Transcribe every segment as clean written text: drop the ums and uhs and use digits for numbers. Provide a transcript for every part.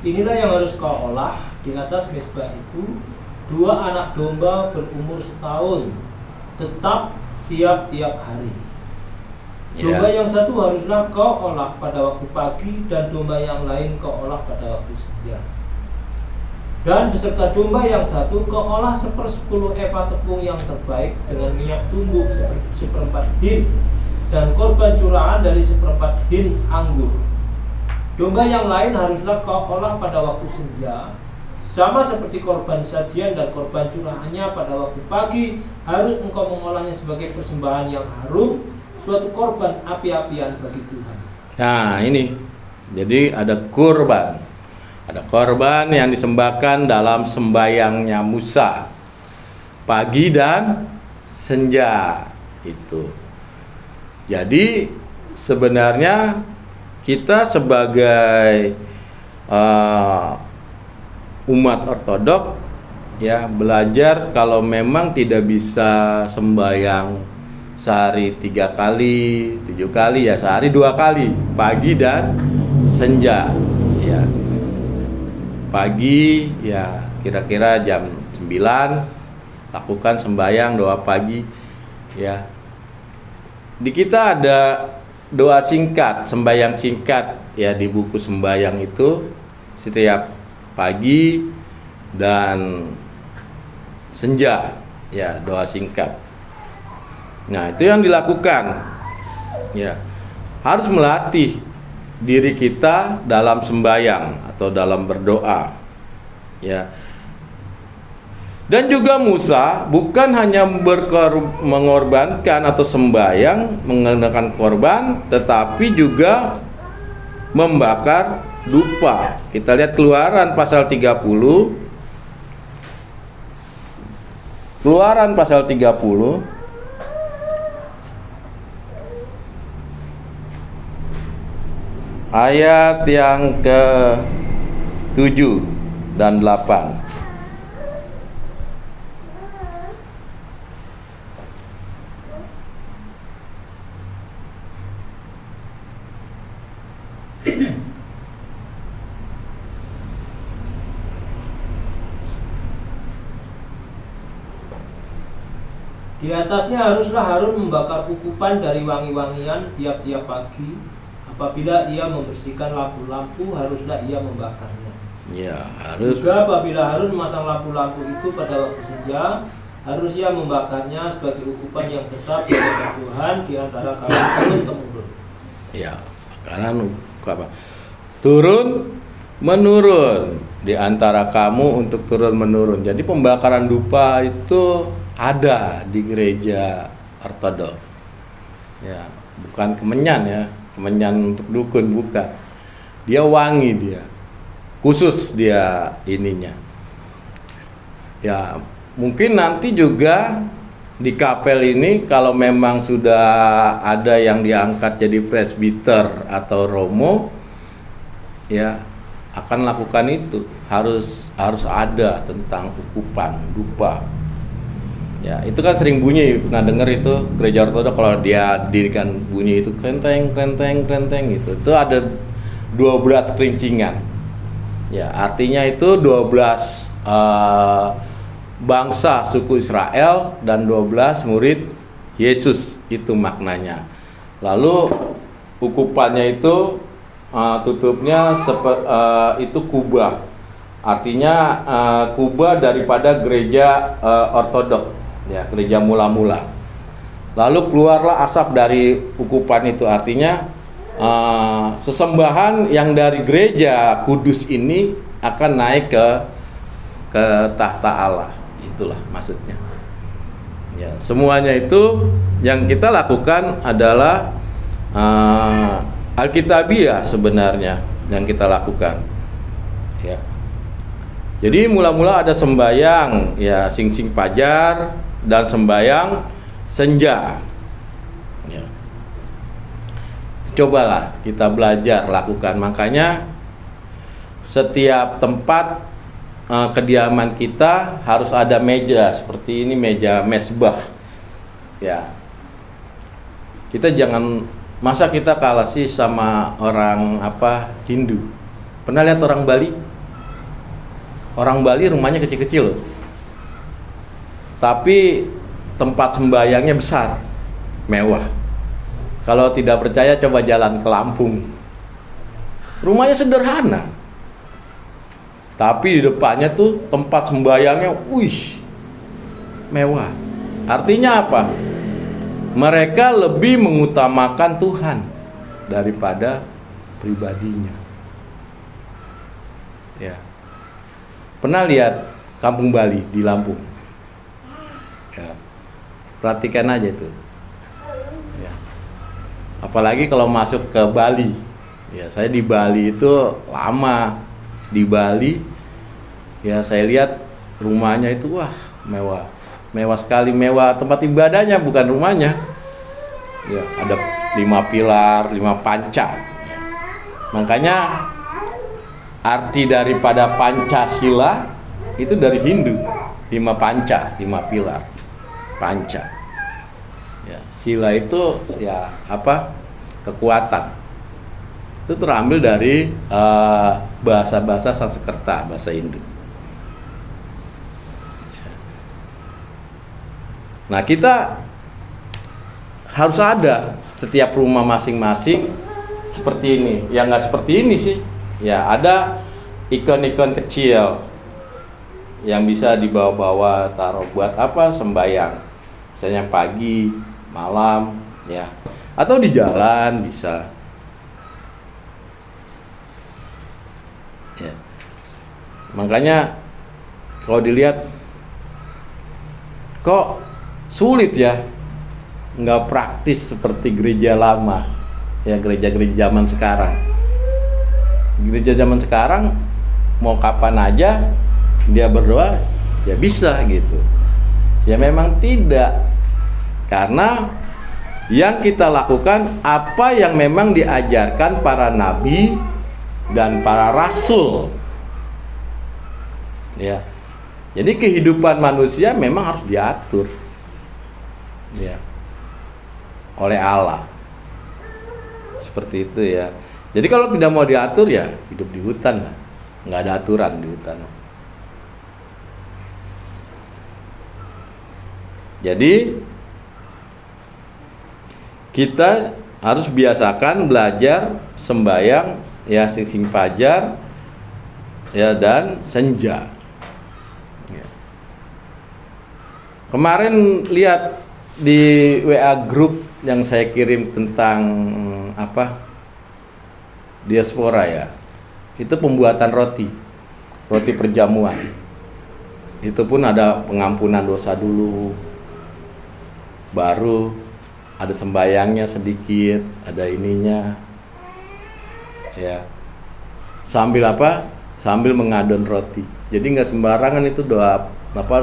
Inilah yang harus kau olah di atas mezbah itu, 2 anak domba berumur setahun, tetap tiap-tiap hari. Domba yang satu haruslah kau olah pada waktu pagi, dan domba yang lain kau olah pada waktu siang. Dan beserta domba yang satu kau olah 1/10 eva tepung yang terbaik dengan minyak tumbuk 1/4 hin, dan korban curahan dari 1/4 hin anggur. Domba yang lain haruslah kau olah pada waktu senja, sama seperti korban sajian dan korban curahannya pada waktu pagi. Harus engkau mengolahnya sebagai persembahan yang harum, suatu korban api-apian bagi Tuhan. Nah ini, jadi ada kurban. Ada korban yang disembahkan dalam sembayangnya Musa, pagi dan senja itu. Jadi sebenarnya kita sebagai umat ortodok ya belajar kalau memang tidak bisa sembayang sehari 3 kali, 7 kali, ya sehari 2 kali, pagi dan senja ya. Pagi ya kira-kira jam 9 lakukan sembayang doa pagi ya. Di kita ada doa singkat, sembayang singkat ya di buku sembayang itu setiap pagi dan senja ya, doa singkat. Nah, itu yang dilakukan ya. Harus melatih diri kita dalam sembayang atau dalam berdoa ya. Dan juga Musa bukan hanya mengorbankan atau sembayang menggunakan korban, tetapi juga membakar dupa. Kita lihat Keluaran pasal 30. Keluaran pasal 30 ayat yang ke-7 dan 8. Di atasnya haruslah Harun membakar ukupan dari wangi-wangian tiap-tiap pagi. Apabila ia membersihkan lampu-lampu, haruslah ia membakarnya. Ya, harus. Juga apabila Harun memasang lampu-lampu itu pada waktu senja, harus ia membakarnya sebagai ukupan yang tetap di hadapan Tuhan di antara kaum turun-temurun. Ya, karena apa? Turun menurun di antara kamu untuk turun menurun. Jadi pembakaran dupa itu ada di gereja ortodok. Ya, bukan kemenyan ya. Kemenyan untuk dukun bukan. Dia wangi dia. Khusus dia ininya. Ya, mungkin nanti juga di kapel ini kalau memang sudah ada yang diangkat jadi presbiter atau romo ya akan lakukan itu. Harus ada tentang ukupan dupa. Ya, itu kan sering bunyi, pernah dengar itu gereja ortodok kalau dia dirikan bunyi itu krenteng gitu. Itu ada 12 kelincingan. Ya, artinya itu 12 bangsa suku Israel dan 12 murid Yesus, itu maknanya. Lalu ukupannya itu tutupnya itu kubah. Artinya kubah daripada gereja ortodok. Ya, gereja mula-mula. Lalu keluarlah asap dari ukupan itu, artinya sesembahan yang dari gereja kudus ini akan naik ke tahta Allah. Itulah maksudnya. Ya, semuanya itu yang kita lakukan adalah Alkitabiah sebenarnya yang kita lakukan. Ya. Jadi mula-mula ada sembayang ya sing-sing fajar dan sembayang senja. Ya. Cobalah kita belajar lakukan. Makanya setiap tempat kediaman kita harus ada meja seperti ini, meja mezbah. Ya. Kita jangan, masa kita kalah sih sama orang Hindu. Pernah lihat orang Bali? Orang Bali rumahnya kecil-kecil loh. Tapi tempat sembayangnya besar, mewah. Kalau tidak percaya coba jalan ke Lampung. Rumahnya sederhana. Tapi di depannya tuh tempat sembayangnya, mewah. Artinya apa? Mereka lebih mengutamakan Tuhan daripada pribadinya. Ya. Pernah lihat Kampung Bali di Lampung? Ya. Perhatikan aja itu. Ya. Apalagi kalau masuk ke Bali. Ya, saya di Bali itu lama. Di Bali, ya saya lihat rumahnya itu mewah. Mewah sekali, mewah tempat ibadahnya bukan rumahnya. Ya, ada 5 pilar, 5 panca. Ya. Makanya arti daripada Pancasila itu dari Hindu. 5 panca, 5 pilar. Panca. Ya, sila itu ya apa? Kekuatan. Itu terambil dari bahasa-bahasa Sanskerta, bahasa Hindu. Nah, kita harus ada setiap rumah masing-masing seperti ini. Ya nggak seperti ini sih. Ya ada ikon-ikon kecil yang bisa dibawa-bawa, taruh buat apa? Sembayang. Misalnya pagi, malam, ya. Atau di jalan bisa. Ya. Makanya kalau dilihat kok sulit ya, nggak praktis seperti gereja lama, ya gereja-gereja zaman sekarang. Gereja zaman sekarang mau kapan aja dia berdoa ya bisa gitu. Ya memang tidak, karena yang kita lakukan apa yang memang diajarkan para nabi dan para rasul. Ya. Jadi kehidupan manusia memang harus diatur. Ya. Oleh Allah. Seperti itu ya. Jadi kalau tidak mau diatur ya hidup di hutan lah. Nggak ada aturan di hutan. Jadi kita harus biasakan belajar sembahyang ya sing fajar ya dan senja. Ya. Kemarin lihat di WA grup yang saya kirim tentang apa diaspora ya, itu pembuatan roti perjamuan. Itu pun ada pengampunan dosa dulu, baru ada sembayangnya sedikit, ada ininya, ya. Sambil apa? Sambil mengadon roti. Jadi nggak sembarangan itu doa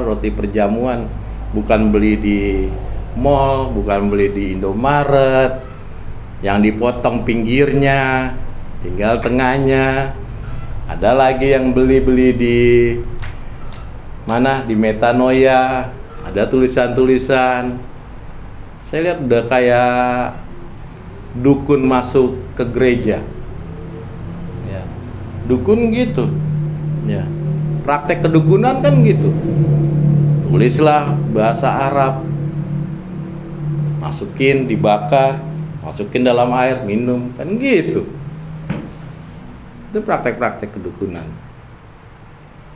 roti perjamuan, bukan beli di mall, bukan beli di Indomaret, yang dipotong pinggirnya, tinggal tengahnya. Ada lagi yang beli di mana? Di Metanoia, ada tulisan-tulisan. Saya lihat udah kayak dukun masuk ke gereja. Ya. Dukun gitu. Ya. Praktek kedukunan kan gitu. Tulislah bahasa Arab. Masukin, dibakar, masukin dalam air, minum, kan gitu. Itu praktek-praktek kedukunan.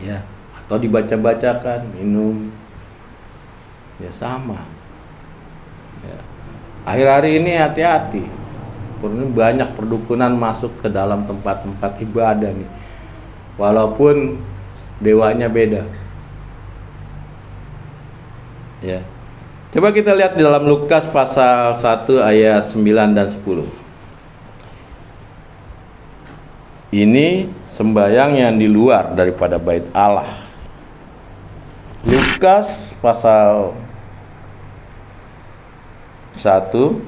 Ya, atau dibaca-bacakan, minum. Ya sama. Ya. Akhir-akhir ini hati-hati. Karena banyak perdukunan masuk ke dalam tempat-tempat ibadah nih. Walaupun dewanya beda. Ya. Coba kita lihat di dalam Lukas pasal 1 ayat 9 dan 10. Ini sembahyang yang di luar daripada bait Allah. Lukas pasal 1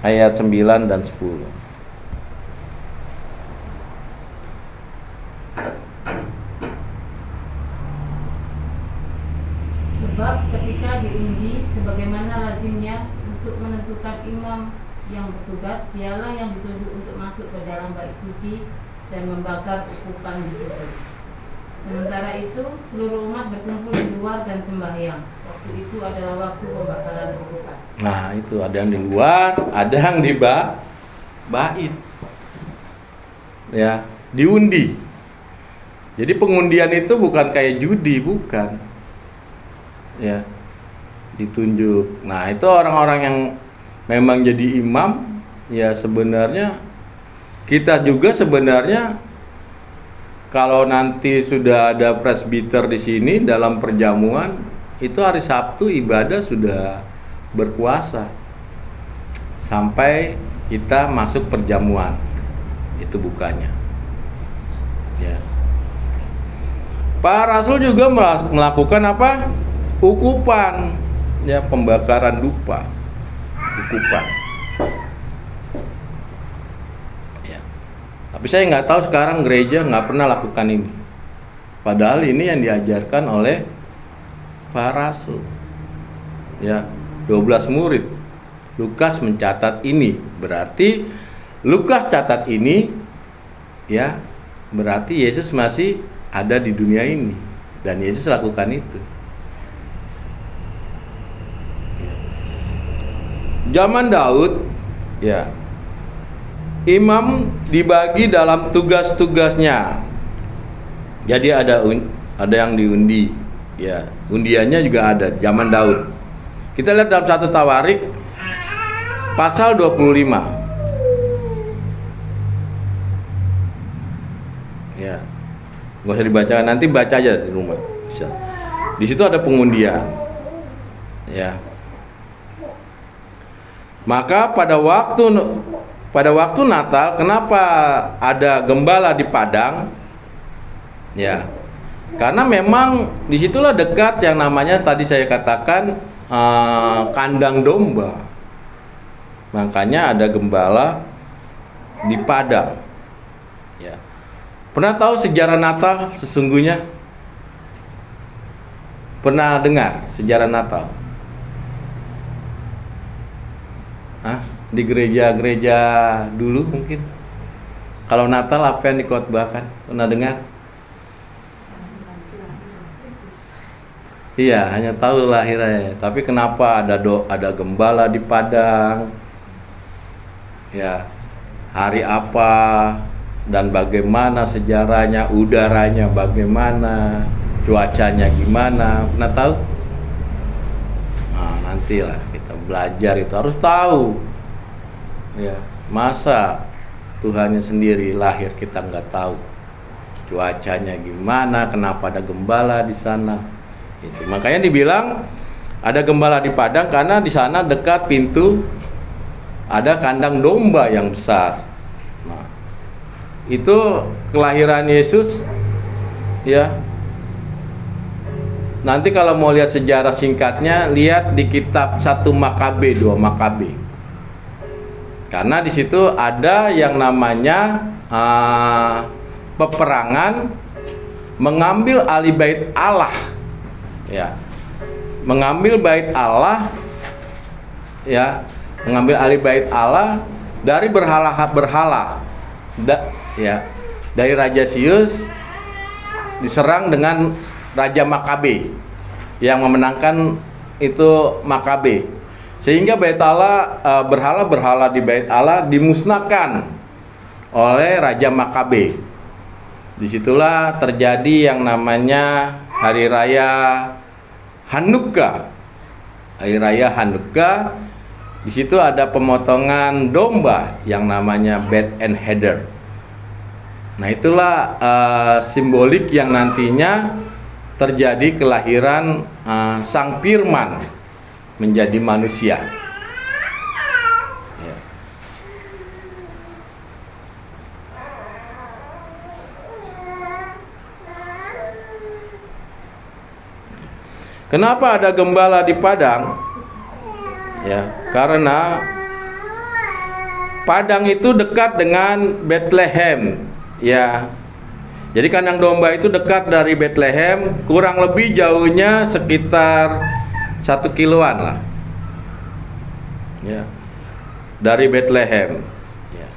ayat 9 dan 10. Sebab ketika diundi sebagaimana lazimnya untuk menentukan imam yang bertugas, dialah yang ditunjuk untuk masuk ke dalam bait suci dan membakar ukupan di situ. Sementara itu seluruh umat berkumpul di luar dan sembahyang. Waktu itu adalah waktu pembakaran ukupan. Nah itu ada yang di luar, ada yang di bait, ya, diundi. Jadi pengundian itu bukan kayak judi, bukan, ya, ditunjuk. Nah itu orang-orang yang memang jadi imam, ya sebenarnya kita juga sebenarnya kalau nanti sudah ada presbiter di sini dalam perjamuan, itu hari Sabtu ibadah sudah berpuasa sampai kita masuk perjamuan, itu bukannya, ya. Pak Rasul juga melakukan apa? Ukupan, ya, pembakaran dupa, ukupan. Ya. Tapi saya nggak tahu sekarang gereja nggak pernah lakukan ini. Padahal ini yang diajarkan oleh Pak Rasul. Ya, 12 murid. Lukas mencatat ini, berarti Lukas catat ini, ya, berarti Yesus masih ada di dunia ini dan Yesus lakukan itu. Zaman Daud, ya, imam dibagi dalam tugas-tugasnya. Jadi ada yang diundi, ya, undiannya juga ada zaman Daud. Kita lihat dalam 1 Tawarik pasal 25. Ya. Nggak usah dibacakan, nanti baca aja di rumah. Bisa. Di situ ada pengundian. Ya. Maka pada waktu Natal, kenapa ada gembala di padang? Ya. Karena memang disitulah dekat yang namanya tadi saya katakan kandang domba. Makanya ada gembala di padang. Ya. Pernah tahu sejarah Natal sesungguhnya? Pernah dengar sejarah Natal? Di gereja-gereja dulu mungkin. Kalau Natal apa yang dikhotbahkan? Pernah dengar? Iya, hanya tahu lahirnya. Tapi kenapa ada gembala di padang? Ya, hari apa dan bagaimana sejarahnya, udaranya bagaimana, cuacanya gimana? Pernah tahu? Nah, nantilah kita belajar itu harus tahu. Ya, masa Tuhannya sendiri lahir kita nggak tahu cuacanya gimana, kenapa ada gembala di sana? Itu makanya dibilang ada gembala di padang karena di sana dekat pintu ada kandang domba yang besar. Nah, itu kelahiran Yesus, ya. Nanti kalau mau lihat sejarah singkatnya, lihat di kitab 1 Makabe, 2 Makabe. Karena di situ ada yang namanya peperangan mengambil alih bait Allah. Ya. Mengambil bait Allah, ya. Mengambil alih bait Allah dari berhala, ya, dari Raja Sius diserang dengan Raja Makabe yang memenangkan itu Makabe, sehingga bait Allah, berhala di bait Allah dimusnahkan oleh Raja Makabe. Disitulah terjadi yang namanya Hari Raya Hanukkah. Hari Raya Hanukkah. Di situ ada pemotongan domba yang namanya Bet and Heder. Nah, itulah simbolik yang nantinya terjadi kelahiran Sang Firman menjadi manusia. Ya. Kenapa ada gembala di padang? Ya, karena padang itu dekat dengan Bethlehem, ya. Jadi kandang domba itu dekat dari Bethlehem, kurang lebih jauhnya sekitar 1 kiloan lah, ya, dari Bethlehem. Ya.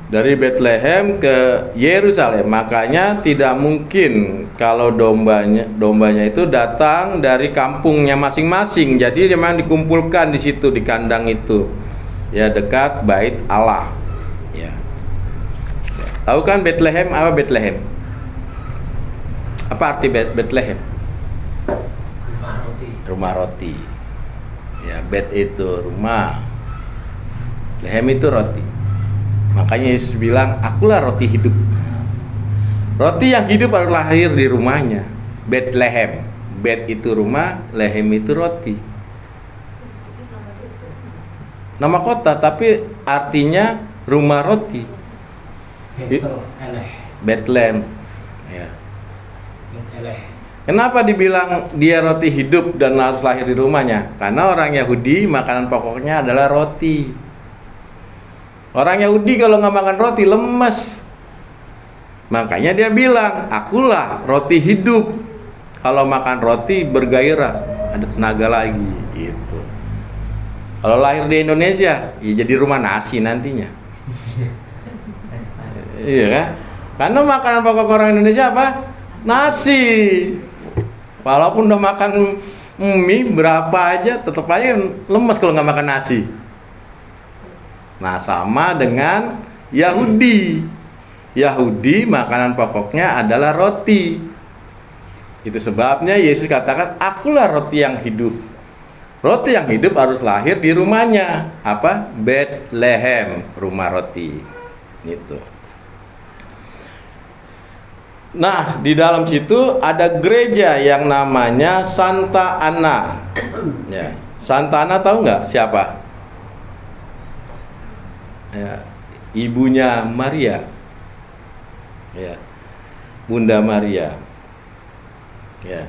dari Bethlehem ke Yerusalem. Makanya tidak mungkin kalau dombanya itu datang dari kampungnya masing-masing. Jadi memang dikumpulkan di situ, di kandang itu, ya, dekat bait Allah. Ya. Tahu kan Bethlehem apa Bethlehem? Apa arti Bethlehem? Rumah roti. Rumah roti. Ya, Bet itu rumah, Lehem itu roti. Makanya Yesus bilang, akulah roti hidup. Roti yang hidup harus lahir di rumahnya. Bethlehem. Bet itu rumah, Lehem itu roti. Nama kota, tapi artinya rumah roti. Bethlehem. Ya. Kenapa dibilang dia roti hidup dan harus lahir di rumahnya? Karena orang Yahudi makanan pokoknya adalah roti. Orang Yahudi kalau nggak makan roti lemes. Makanya dia bilang, akulah roti hidup. Kalau makan roti bergairah, ada tenaga lagi gitu. Kalau lahir di Indonesia, ya jadi rumah nasi nantinya. Iya kan? Karena makanan pokok orang Indonesia apa? Nasi. Walaupun udah makan mie berapa aja, tetap aja lemes kalau nggak makan nasi. Nah, sama dengan Yahudi. Yahudi makanan pokoknya adalah roti. Itu sebabnya Yesus katakan, akulah roti yang hidup. Roti yang hidup harus lahir di rumahnya. Apa? Bethlehem, rumah roti. Gitu. Nah, di dalam situ ada gereja yang namanya Santa Ana. Ya. Santa Ana tahu nggak siapa? Ya, ibunya Maria, ya, Bunda Maria, ya.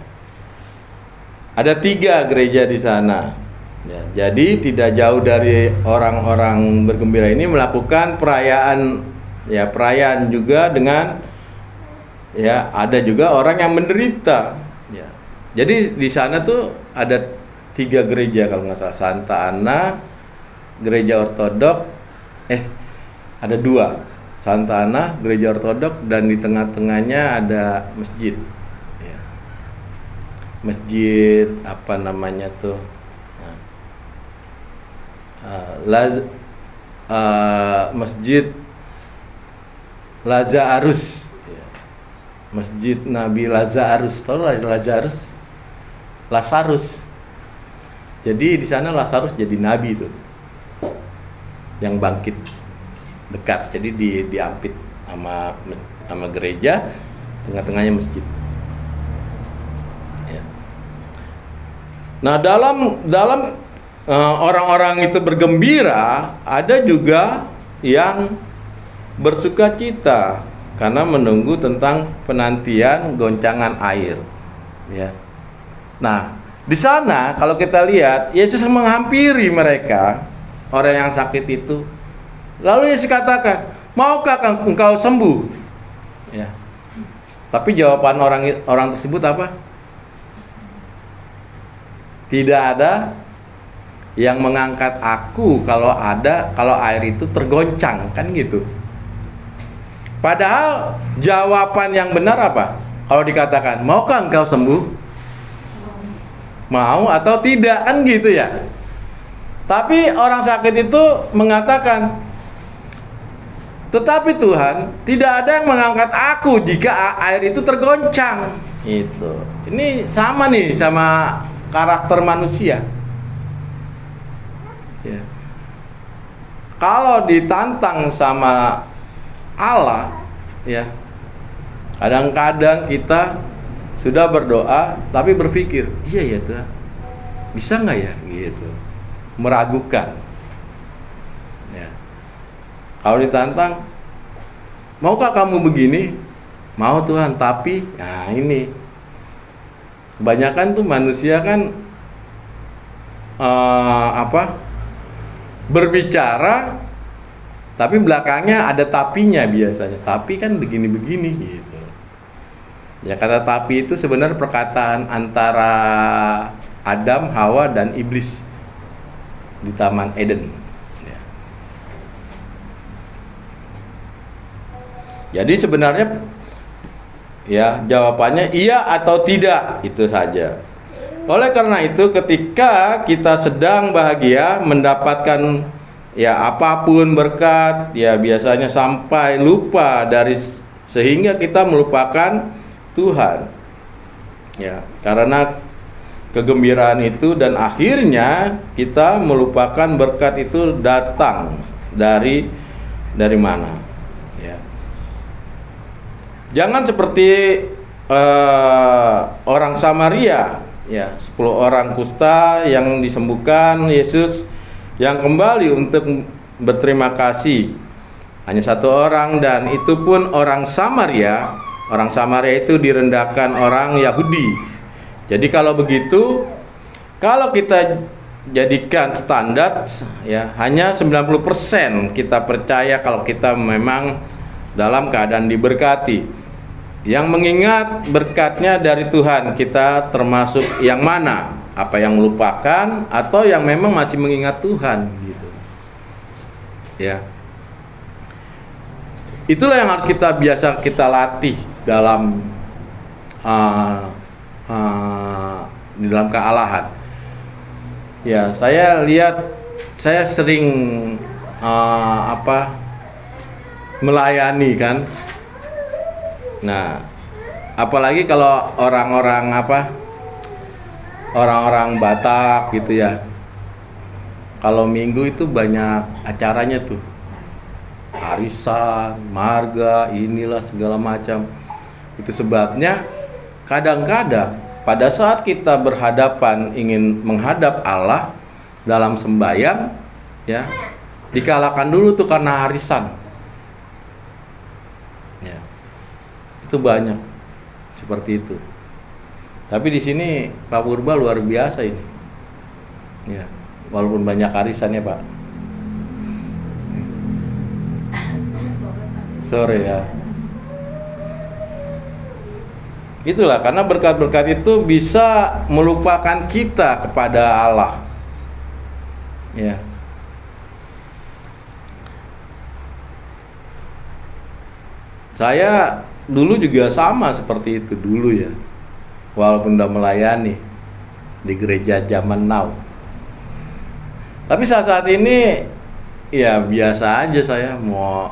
Ada 3 gereja di sana, ya. Jadi tidak jauh dari orang-orang bergembira ini melakukan perayaan, ya, perayaan juga dengan, ya, ada juga orang yang menderita, ya. Jadi di sana tuh ada 3 gereja kalau nggak salah, Santa Ana, gereja Ortodok. Ada 2, Santa Ana, gereja Ortodok, dan di tengah-tengahnya ada masjid. Ya. Masjid apa namanya tuh? Masjid Lazarus. Ya. Masjid Nabi Lazarus. Tahu Lazarus? Lazarus. Jadi di sana Lazarus jadi nabi tuh. Yang bangkit dekat, jadi diampit sama gereja, tengah-tengahnya masjid. Ya. Nah, dalam orang-orang itu bergembira, ada juga yang bersuka cita karena menunggu tentang penantian goncangan air. Ya. Nah, di sana kalau kita lihat Yesus menghampiri mereka, orang yang sakit itu. Lalu Yesus katakan, maukah engkau sembuh? Ya. Tapi jawaban orang tersebut apa? Tidak ada yang mengangkat aku kalau air itu tergoncang, kan gitu. Padahal jawaban yang benar apa? Kalau dikatakan, maukah engkau sembuh? Mau atau tidak, kan gitu ya. Tapi orang sakit itu mengatakan, tetapi Tuhan, tidak ada yang mengangkat aku jika air itu tergoncang. Itu. Ini sama nih sama karakter manusia. Ya. Kalau ditantang sama Allah, ya, kadang-kadang kita sudah berdoa tapi berpikir, iya ya Tuhan, bisa nggak ya, gitu. Meragukan. Ya. Kalau ditantang, maukah kamu begini? Mau Tuhan, tapi, nah ini kebanyakan tuh manusia kan berbicara, tapi belakangnya ada tapinya biasanya. Tapi kan begini-begini gitu. Ya, kata tapi itu sebenarnya perkataan antara Adam, Hawa, dan iblis di Taman Eden. Ya. Jadi sebenarnya ya jawabannya iya atau tidak, itu saja. Oleh karena itu ketika kita sedang bahagia mendapatkan ya apapun berkat, ya biasanya sampai lupa sehingga kita melupakan Tuhan. Ya, karena kegembiraan itu dan akhirnya kita melupakan berkat itu datang dari mana. Ya. Jangan seperti orang Samaria, ya, 10 orang kusta yang disembuhkan Yesus yang kembali untuk berterima kasih. Hanya 1 orang, dan itu pun orang Samaria. Orang Samaria itu direndahkan orang Yahudi. Jadi kalau begitu, kalau kita jadikan standar ya hanya 90% kita percaya kalau kita memang dalam keadaan diberkati. Yang mengingat berkatnya dari Tuhan, kita termasuk yang mana? Apa yang melupakan atau yang memang masih mengingat Tuhan gitu. Ya. Itulah yang harus biasa kita latih dalam di dalam kealahan. Ya, saya sering melayani kan. Nah, apalagi kalau orang-orang Batak gitu ya. Kalau Minggu itu banyak acaranya tuh. Arisan, marga, inilah segala macam. Itu sebabnya kadang-kadang pada saat kita berhadapan ingin menghadap Allah dalam sembahyang, ya, dikalahkan dulu tuh karena arisan. Ya. Itu banyak seperti itu. Tapi di sini Pak Purba luar biasa ini. Ya, walaupun banyak arisannya, Pak. Sore ya. Itulah karena berkat-berkat itu bisa melupakan kita kepada Allah. Ya. Saya dulu juga sama seperti itu dulu ya. Walaupun udah melayani di gereja zaman now. Tapi saat ini ya biasa aja, saya mau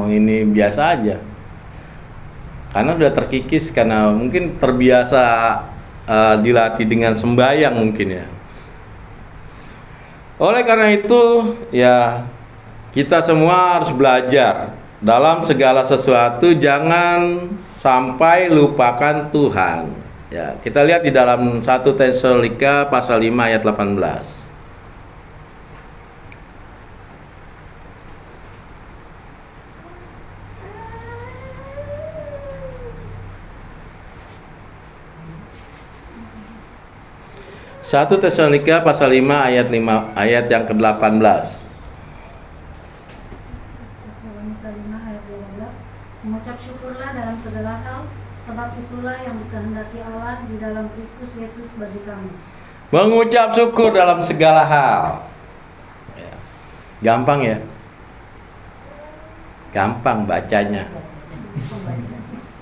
ini biasa aja. Karena sudah terkikis, karena mungkin terbiasa dilatih dengan sembahyang mungkin ya. Oleh karena itu ya kita semua harus belajar dalam segala sesuatu, jangan sampai lupakan Tuhan. Ya, kita lihat di dalam 1 Tesalonika pasal 5 ayat 18. 1 Tesalonika pasal 5 ayat yang ke-18. Tesalonika 5 ayat 12. Mengucap syukurlah dalam segala hal, sebab itulah yang dikehendaki Allah di dalam Kristus Yesus bagi kamu. Mengucap syukur dalam segala hal. Ya. Gampang ya? Gampang bacanya.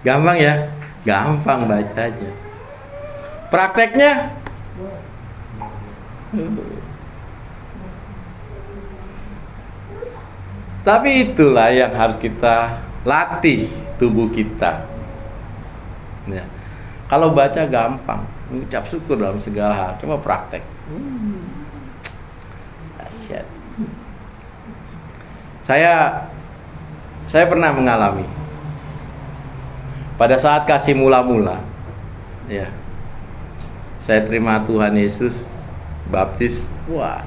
Gampang ya? Gampang bacanya. Prakteknya? Tapi itulah yang harus kita latih tubuh kita. Ya. Kalau baca gampang, mengucap syukur dalam segala hal. Coba praktek. Asyik. Saya pernah mengalami pada saat kasih mula-mula, ya, saya terima Tuhan Yesus, baptis. Wah,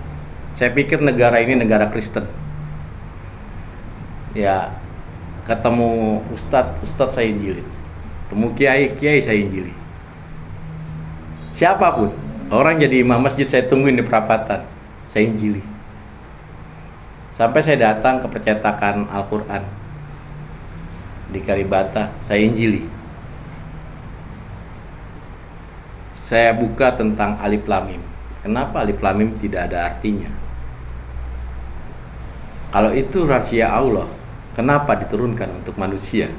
saya pikir negara ini negara Kristen. Ya, ketemu ustadz saya injili, ketemu kiai saya injili. Siapapun, orang jadi imam masjid saya tungguin di perapatan, saya injili. Sampai saya datang ke percetakan Al-Quran di Kalibata, saya injili. Saya buka tentang Alif Lam Mim. Kenapa Alif Lam Mim tidak ada artinya? Kalau itu rahasia Allah, kenapa diturunkan untuk manusia.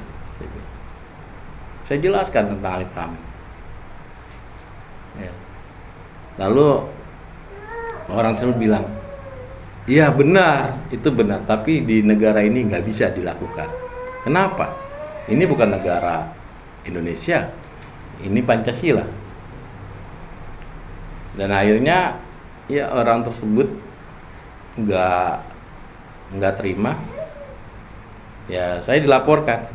Saya jelaskan tentang alif lam mim. Ya. Lalu orang tersebut bilang, iya benar, itu benar, tapi di negara ini nggak bisa dilakukan. Kenapa? Ini bukan negara Indonesia, ini Pancasila. Dan akhirnya ya orang tersebut nggak terima. Ya saya dilaporkan.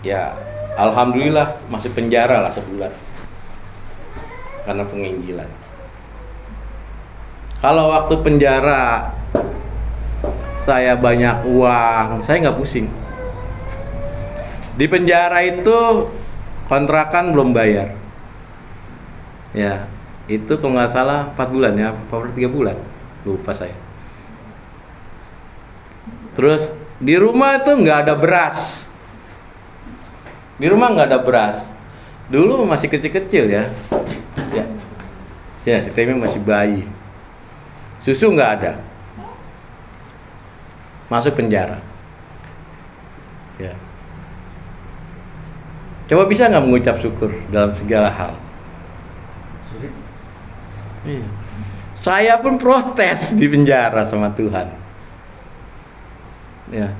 Ya alhamdulillah masih penjara lah sebulan karena penginjilan. Kalau waktu penjara saya banyak uang, saya nggak pusing. Di penjara itu kontrakan belum bayar. Ya, itu kalau nggak salah 4 bulan ya, apa 3 bulan, lupa saya. Terus di rumah itu nggak ada beras. Di rumah nggak ada beras. Dulu masih kecil-kecil ya. Ya, si Temi masih bayi. Susu nggak ada. Masuk penjara. Ya. Coba bisa nggak mengucap syukur dalam segala hal? Sulit. Iya. Saya pun protes di penjara sama Tuhan. Ya.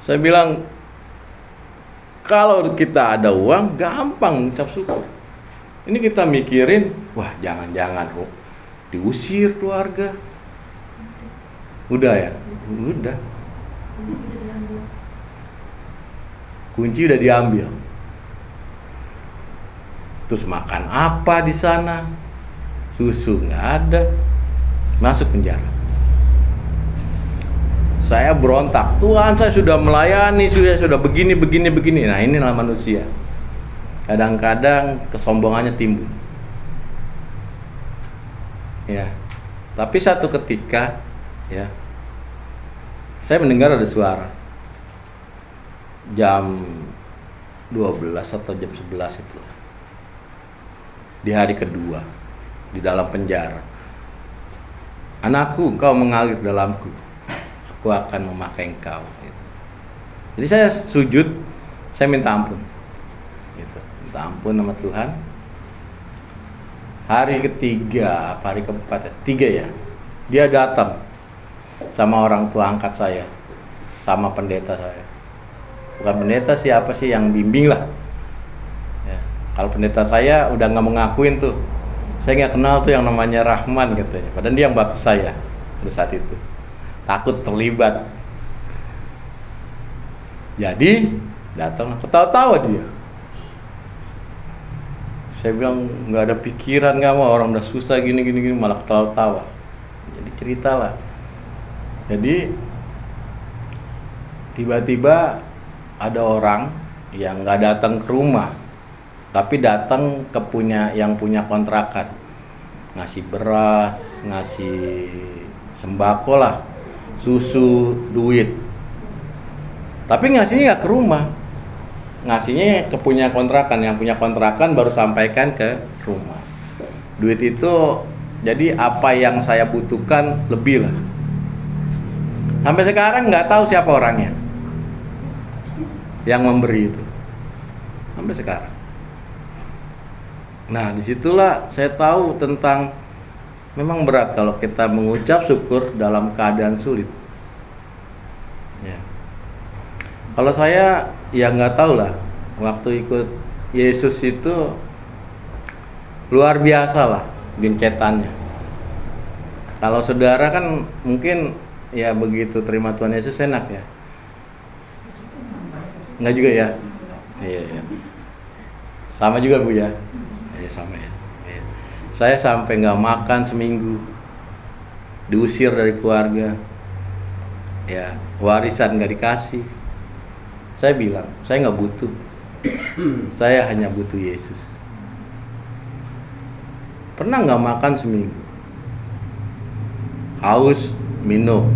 Saya bilang kalau kita ada uang gampang mengucap syukur. Ini kita mikirin, wah jangan-jangan kok diusir keluarga. Udah ya? Udah. Kunci udah diambil. Terus makan apa di sana? Susu nggak ada. Masuk penjara. Saya berontak. Tuhan, saya sudah melayani, sudah begini. Nah, inilah manusia. Kadang-kadang kesombongannya timbul. Ya. Tapi satu ketika, ya, saya mendengar ada suara. Jam 12 atau jam 11 itu. Di hari kedua di dalam penjara. Anakku, engkau mengalir dalamku. Aku akan memakai engkau. Gitu. Jadi saya sujud, saya minta ampun. Gitu. Minta ampun sama Tuhan. Hari ketiga, hari keempat, 3 ya. Dia datang sama orang tua angkat saya, sama pendeta saya. Bukan pendeta, siapa sih yang bimbing lah. Ya. Kalau pendeta saya udah nggak mengakuin tuh, saya nggak kenal tuh yang namanya Rahman katanya. Padahal dia yang baptis saya pada saat itu. Takut terlibat. Jadi datang, ketawa-tawa dia. Saya bilang nggak ada pikiran, nggak mau, orang udah susah gini malah ketawa-tawa. Jadi ceritalah. Jadi tiba-tiba ada orang yang nggak datang ke rumah, tapi datang ke yang punya kontrakan, ngasih beras, ngasih sembako lah, susu, duit. Tapi ngasihnya nggak ke rumah, ngasihnya ke punya kontrakan, yang punya kontrakan baru sampaikan ke rumah. Duit itu jadi apa yang saya butuhkan lebih lah. Sampai sekarang nggak tahu siapa orangnya yang memberi itu, sampai sekarang. Nah, disitulah saya tahu tentang memang berat kalau kita mengucap syukur dalam keadaan sulit. Ya. Kalau saya ya nggak tahu lah, waktu ikut Yesus itu luar biasa lah gincetannya. Kalau saudara kan mungkin ya begitu terima Tuhan Yesus enak ya. Enggak juga ya? Iya. Sama juga Bu ya? Iya sama ya. Iya. Saya sampai nggak makan seminggu, diusir dari keluarga, ya warisan nggak dikasih. Saya bilang, saya nggak butuh, saya hanya butuh Yesus. Pernah nggak makan seminggu? Haus minum,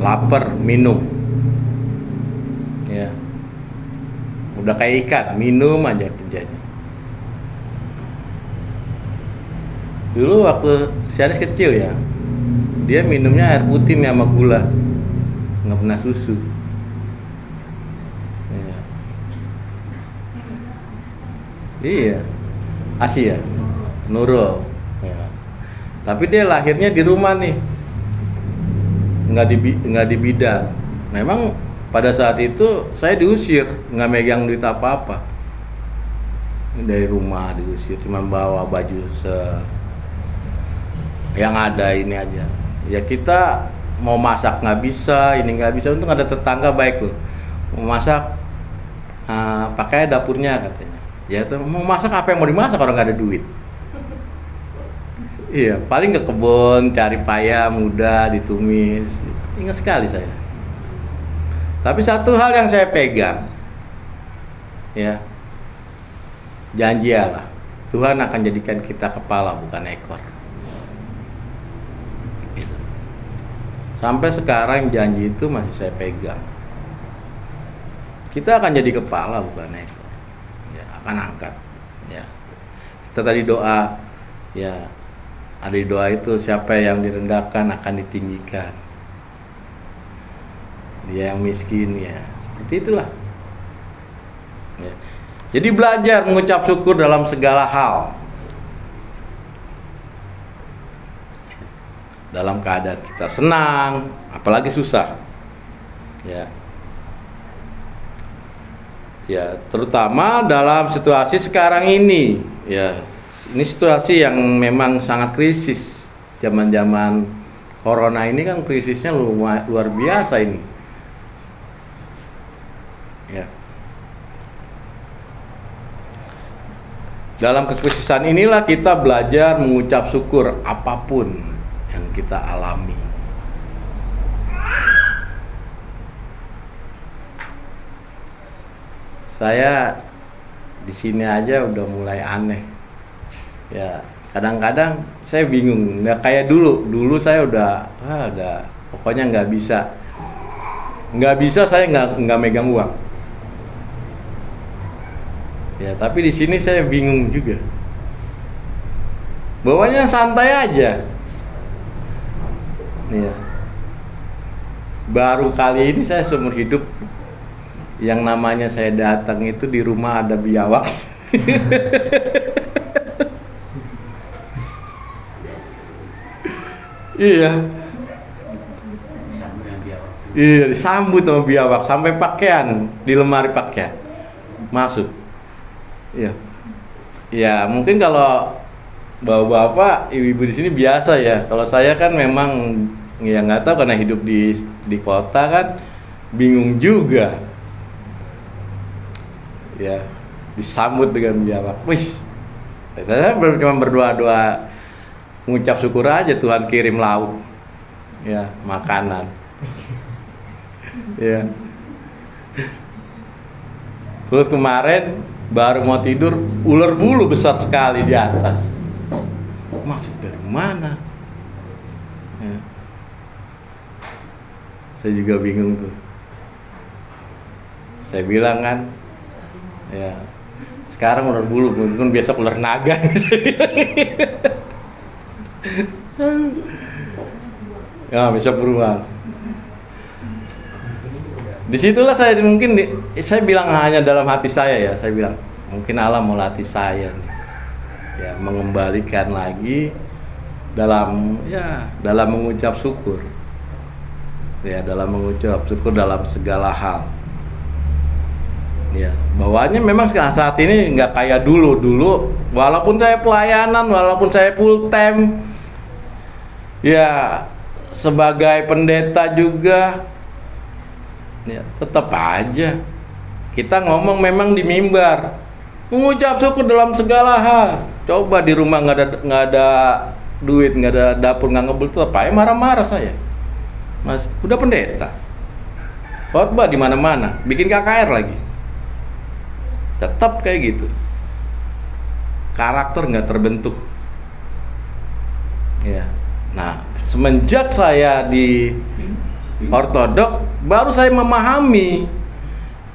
lapar minum, ya. Udah kayak ikan, minum aja kerjanya. Dulu waktu si Aris kecil ya, dia minumnya air putih nih sama gula, nggak pernah susu. Ya. Iya, Asia, Nurul. Ya. Tapi dia lahirnya di rumah nih, nggak di bidan. Memang pada saat itu saya diusir, nggak megang duit apa-apa. Dari rumah diusir, cuma bawa baju yang ada ini aja. Ya kita mau masak nggak bisa, ini nggak bisa. Untung ada tetangga baik loh, mau masak pakai dapurnya katanya. Ya tuh mau masak apa yang mau dimasak orang nggak ada duit. Iya, paling ke kebun cari paya muda ditumis. Ingat sekali saya. Tapi satu hal yang saya pegang, ya, janjilah Tuhan akan jadikan kita kepala bukan ekor. Gitu. Sampai sekarang janji itu masih saya pegang. Kita akan jadi kepala bukan ekor. Ya, akan angkat. Ya. Kita tadi doa, ya. Ada di doa itu siapa yang direndahkan akan ditinggikan. Dia yang miskin ya seperti itulah. Ya. Jadi belajar mengucap syukur dalam segala hal. Dalam keadaan kita senang, apalagi susah. Ya. Ya, terutama dalam situasi sekarang ini. Ya. Ini situasi yang memang sangat krisis. Zaman-zaman corona ini kan krisisnya luar biasa ini. Ya. Dalam kekrisisan inilah kita belajar mengucap syukur apapun yang kita alami. Saya di sini aja udah mulai aneh. Ya, kadang-kadang saya bingung, nggak kayak dulu. Dulu saya udah pokoknya nggak bisa saya nggak megang uang. Ya, tapi di sini saya bingung juga. Bawanya santai aja. Ya. Baru kali ini saya seumur hidup yang namanya saya datang itu di rumah ada biawak. Iya. Iya, disambut sama biawak sampai pakaian di lemari pakaian masuk. Iya. Ya, mungkin kalau bapak-bapak, ibu-ibu di sini biasa ya. Kalau saya kan memang ya nggak tahu karena hidup di kota kan bingung juga. Ya, disambut dengan biawak. Wih. Saya cuma berdoa-doa mengucap syukur aja Tuhan kirim lauk, ya makanan, ya. Terus kemarin baru mau tidur ular bulu besar sekali di atas, masuk dari mana? Ya. Saya juga bingung tuh. Saya bilang kan, ya sekarang ular bulu, mungkin besok ular naga. Ya bisa berubah. Disitulah saya bilang hanya dalam hati saya ya. Saya bilang mungkin Allah mau latih saya nih, ya mengembalikan lagi dalam mengucap syukur. Ya dalam mengucap syukur dalam segala hal. Ya bawaannya memang saat ini nggak kayak dulu. Walaupun saya pelayanan, walaupun saya full time. Ya sebagai pendeta juga ya tetap aja kita ngomong memang di mimbar mengucap syukur dalam segala hal. Coba di rumah nggak ada duit, nggak ada dapur, nggak ngebel, tetap aja marah-marah saya. Mas udah pendeta khotbah di mana-mana, bikin KKR lagi, tetap kayak gitu. Karakter nggak terbentuk. Ya. Nah, semenjak saya di ortodok, baru saya memahami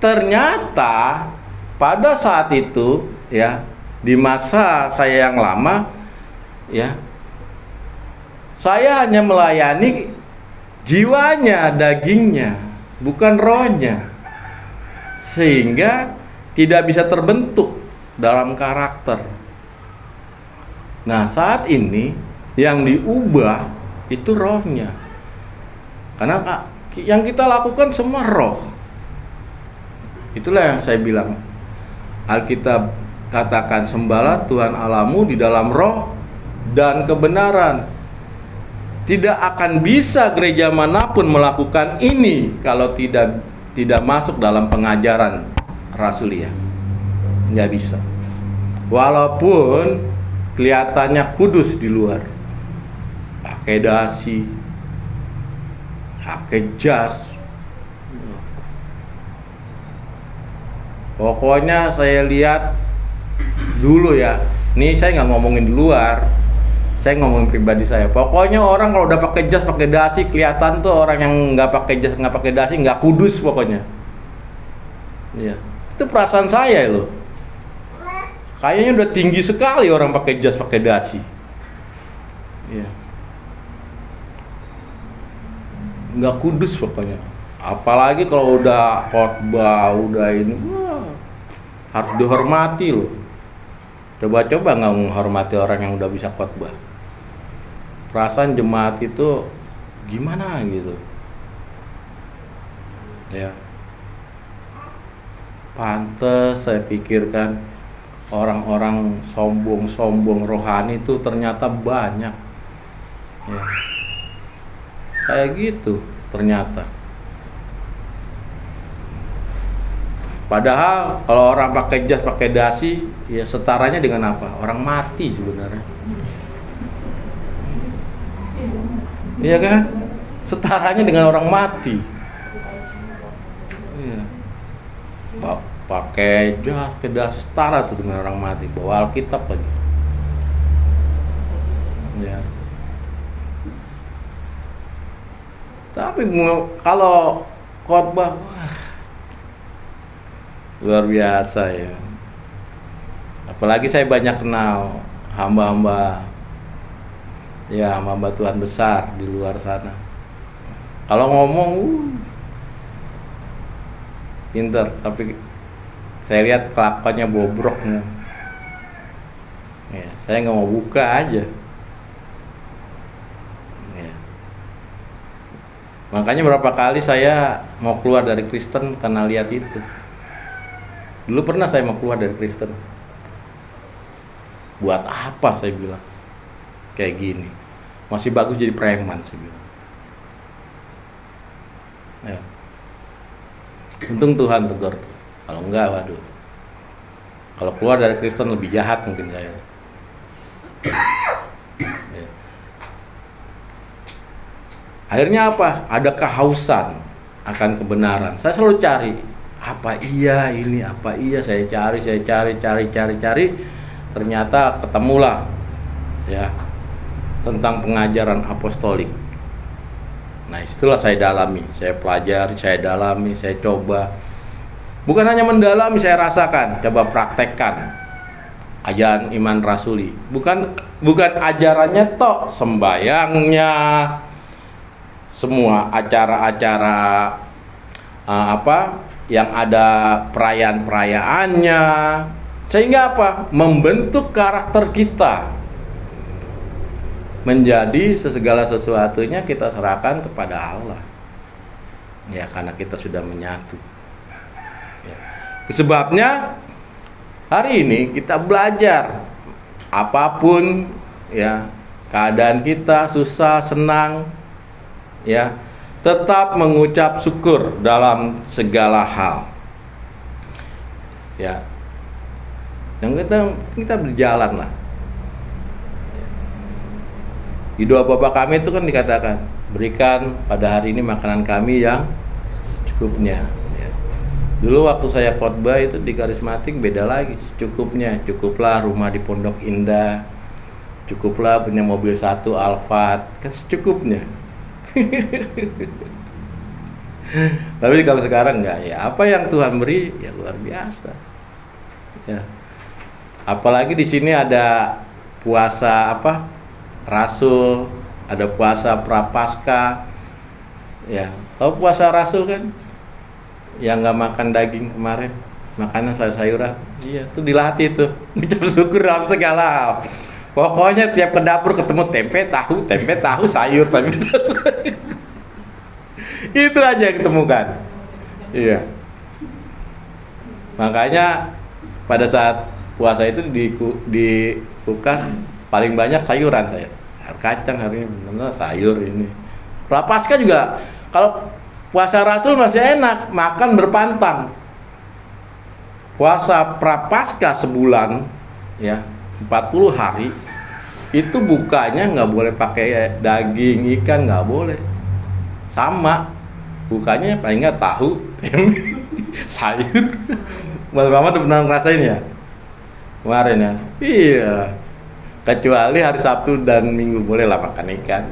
ternyata pada saat itu, ya, di masa saya yang lama, ya, saya hanya melayani jiwanya, dagingnya, bukan rohnya. Sehingga tidak bisa terbentuk dalam karakter. Nah, saat ini yang diubah itu rohnya. Karena yang kita lakukan semua roh. Itulah yang saya bilang. Alkitab katakan, sembahlah Tuhan Allahmu di dalam roh dan kebenaran. Tidak akan bisa gereja manapun melakukan ini kalau tidak masuk dalam pengajaran rasuliah. Nggak bisa. Walaupun kelihatannya kudus di luar, pakai dasi, pakai jas. Pokoknya saya lihat dulu ya, ini saya nggak ngomongin di luar, saya ngomongin pribadi saya. Pokoknya orang kalau udah pakai jas, pakai dasi, kelihatan tuh orang yang nggak pakai jas, nggak pakai dasi, nggak kudus pokoknya. Iya, itu perasaan saya loh. Kayaknya udah tinggi sekali orang pakai jas, pakai dasi. Iya. Nggak kudus pokoknya. Apalagi kalau udah khotbah, udah ini, harus dihormati loh. Coba-coba nggak menghormati orang yang udah bisa khotbah. Perasaan jemaat itu gimana gitu. Ya. Pantes saya pikirkan orang-orang sombong-sombong rohani itu ternyata banyak. Ya. Kayak gitu ternyata. Padahal kalau orang pakai jas, pakai dasi, ya setaranya dengan apa? Orang mati sebenarnya. Iya kan? Setaranya dengan orang mati. Iya. Pakai jas, pakai dasi, setara tuh dengan orang mati. Bawa Alkitab lagi. Ya. Tapi kalau khotbah, wah, luar biasa ya. Apalagi saya banyak kenal hamba-hamba, ya hamba Tuhan besar di luar sana. Kalau ngomong, pinter, tapi saya lihat kelakuannya bobrok. Ya, saya nggak mau buka aja. Ya. Makanya berapa kali saya mau keluar dari Kristen karena lihat itu. Dulu pernah saya mau keluar dari Kristen. Buat apa saya bilang? Kayak gini. Masih bagus jadi preman saya bilang. Ya. Untung Tuhan tegur. Kalau enggak, waduh. Kalau keluar dari Kristen lebih jahat mungkin saya. Ya. Akhirnya apa? Ada kehausan akan kebenaran. Saya selalu cari. Apa iya ini, apa iya, saya cari, ternyata ketemulah ya tentang pengajaran apostolik. Nah, itulah saya dalami, saya pelajari, saya dalami, saya coba. Bukan hanya mendalami, saya rasakan, coba praktekkan ajaran iman rasuli. Bukan ajarannya tok, sembayangnya, semua acara-acara yang ada perayaan-perayaannya, sehingga apa? Membentuk karakter kita menjadi segala sesuatunya kita serahkan kepada Allah. Ya, karena kita sudah menyatu. Ya. Sebabnya hari ini kita belajar apapun ya, keadaan kita susah, senang, ya, tetap mengucap syukur dalam segala hal. Ya. Yang kita berjalan lah. Di doa Bapa kami itu kan dikatakan, berikan pada hari ini makanan kami yang cukupnya. Ya. Dulu waktu saya khotbah itu di karismatik beda lagi, cukupnya. Cukuplah rumah di Pondok Indah, cukuplah punya mobil 1 Alphard, kan secukupnya. Tapi kalau sekarang enggak, ya apa yang Tuhan beri ya luar biasa. Ya. Apalagi di sini ada puasa rasul, ada puasa prapaskah. Ya, tahu puasa Rasul kan? Yang nggak makan daging kemarin, makannya sayur-sayuran. Iya, tuh dilatih tuh. Mengucap syukur dalam segala hal. Pokoknya tiap ke dapur ketemu tempe tahu, sayur, tempe tahu. Itu aja yang ditemukan. Iya. Makanya pada saat puasa itu di kulkas paling banyak sayuran saya. Kacang hari ini benar sayur ini. Prapaskah juga kalau puasa Rasul masih enak, makan berpantang. Puasa Prapaskah sebulan ya, 40 hari itu bukanya nggak boleh pakai daging, ikan nggak boleh. Sama bukanya paling nggak tahu, sayur. Mas Mama udah pernah ngerasain ya? Kemarin ya? Iya. Kecuali hari Sabtu dan Minggu boleh lah makan ikan.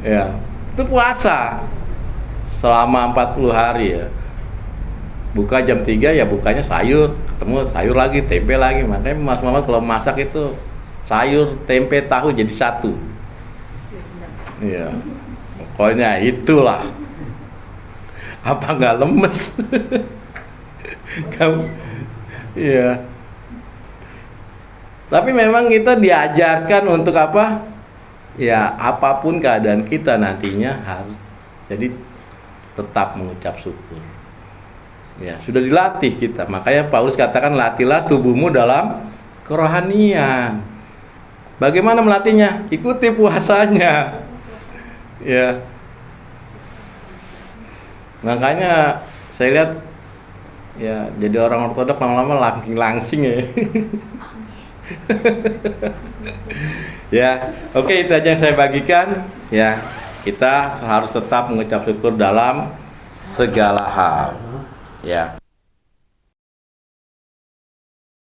Ya, itu puasa selama 40 hari ya. Buka jam 3 ya bukanya sayur, ketemu sayur lagi, tempe lagi. Makanya Mas Mama kalau masak itu sayur, tempe, tahu jadi satu. Iya. Pokoknya itulah. Apa nggak lemes? Kamu, iya. Tapi memang kita diajarkan untuk apa? Ya, apapun keadaan kita nantinya harus jadi tetap mengucap syukur. Ya, sudah dilatih kita. Makanya Paulus katakan latihlah tubuhmu dalam kerohanian. Bagaimana melatihnya? Ikuti puasanya. Ya. Makanya saya lihat ya jadi orang ortodok lama-lama langsing ya. Ya, oke, itu aja yang saya bagikan. Ya, kita harus tetap mengucap syukur dalam segala hal. Ya.